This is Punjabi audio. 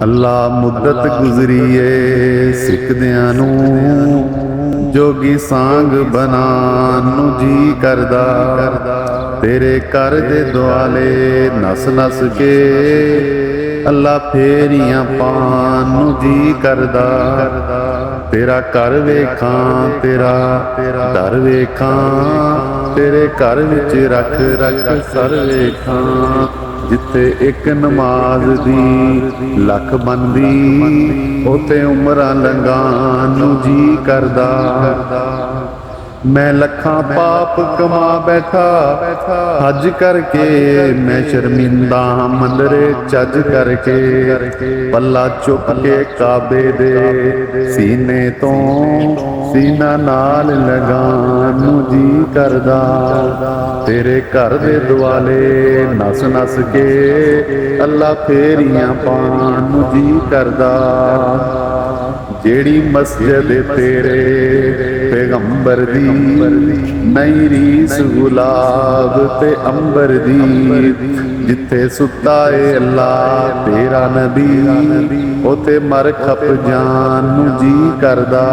ਅੱਲਾ ਮੁੱਦਤ ਗੁਜ਼ਰੀ ਏ ਸਿੱਖਦਿਆਂ ਨੂੰ, ਜੋਗੀ ਸਾਂਗ ਬਣਾਉਣ ਨੂੰ ਜੀ ਕਰਦਾ। ਤੇਰੇ ਘਰ ਦੇ ਦੁਆਲੇ ਨਸ ਨਸ ਕੇ ਅੱਲਾ ਫੇਰੀਆਂ ਪਾਣ ਨੂੰ ਜੀ ਕਰਦਾ। ਤੇਰਾ ਘਰ ਵੇਖਾਂ, ਤੇਰਾ ਦਰ ਵੇਖਾਂ, ਤੇਰੇ ਘਰ ਵਿੱਚ ਰੱਖ ਰੱਖ ਸਰ ਵੇਖਾਂ। ਜਿੱਥੇ ਇੱਕ ਨਮਾਜ਼ ਦੀ ਲੱਖ ਬਣਦੀ, ਉਥੇ ਉਮਰਾਂ ਲੰਘਾਉਣ ਨੂੰ ਜੀ ਕਰਦਾ। ਮੈਂ ਲੱਖਾਂ ਪਾਪ ਕਮਾ ਬੈਠਾ ਹਜ ਕਰਕੇ, ਮੈਂ ਸ਼ਰਮਿੰਦਾ ਮੰਦਰੇ ਚੱਜ ਕਰਕੇ। ਪੱਲਾ ਚੁੱਕ ਕੇ ਕਾਬੇ ਦੇ ਸੀਨੇ ਤੋਂ ਸੀਨਾ ਨਾਲ ਲਗਾਉਣ ਨੂੰ ਜੀ ਕਰਦਾ। ਤੇਰੇ ਘਰ ਦੇ ਦੁਆਲੇ ਨਸ ਨਸ ਕੇ ਅੱਲਾ ਫੇਰੀਆਂ ਪਾਣ ਨੂੰ ਜੀ ਕਰਦਾ। ਜਿਹੜੀ ਮਸਜਿਦ ਤੇਰੇ ਪੈਗੰਬਰ ਦੀ, ਨਹੀਂ ਰੀਸ ਗੁਲਾਬ ਤੇ ਅੰਬਰ ਦੀ। ਜਿੱਥੇ ਸੁੱਤਾ ਏ ਅੱਲਾ ਤੇਰਾ ਨਬੀ, ਉਥੇ ਮਰ ਖਪ ਜਾਣ ਨੂੰ ਜੀ ਕਰਦਾ।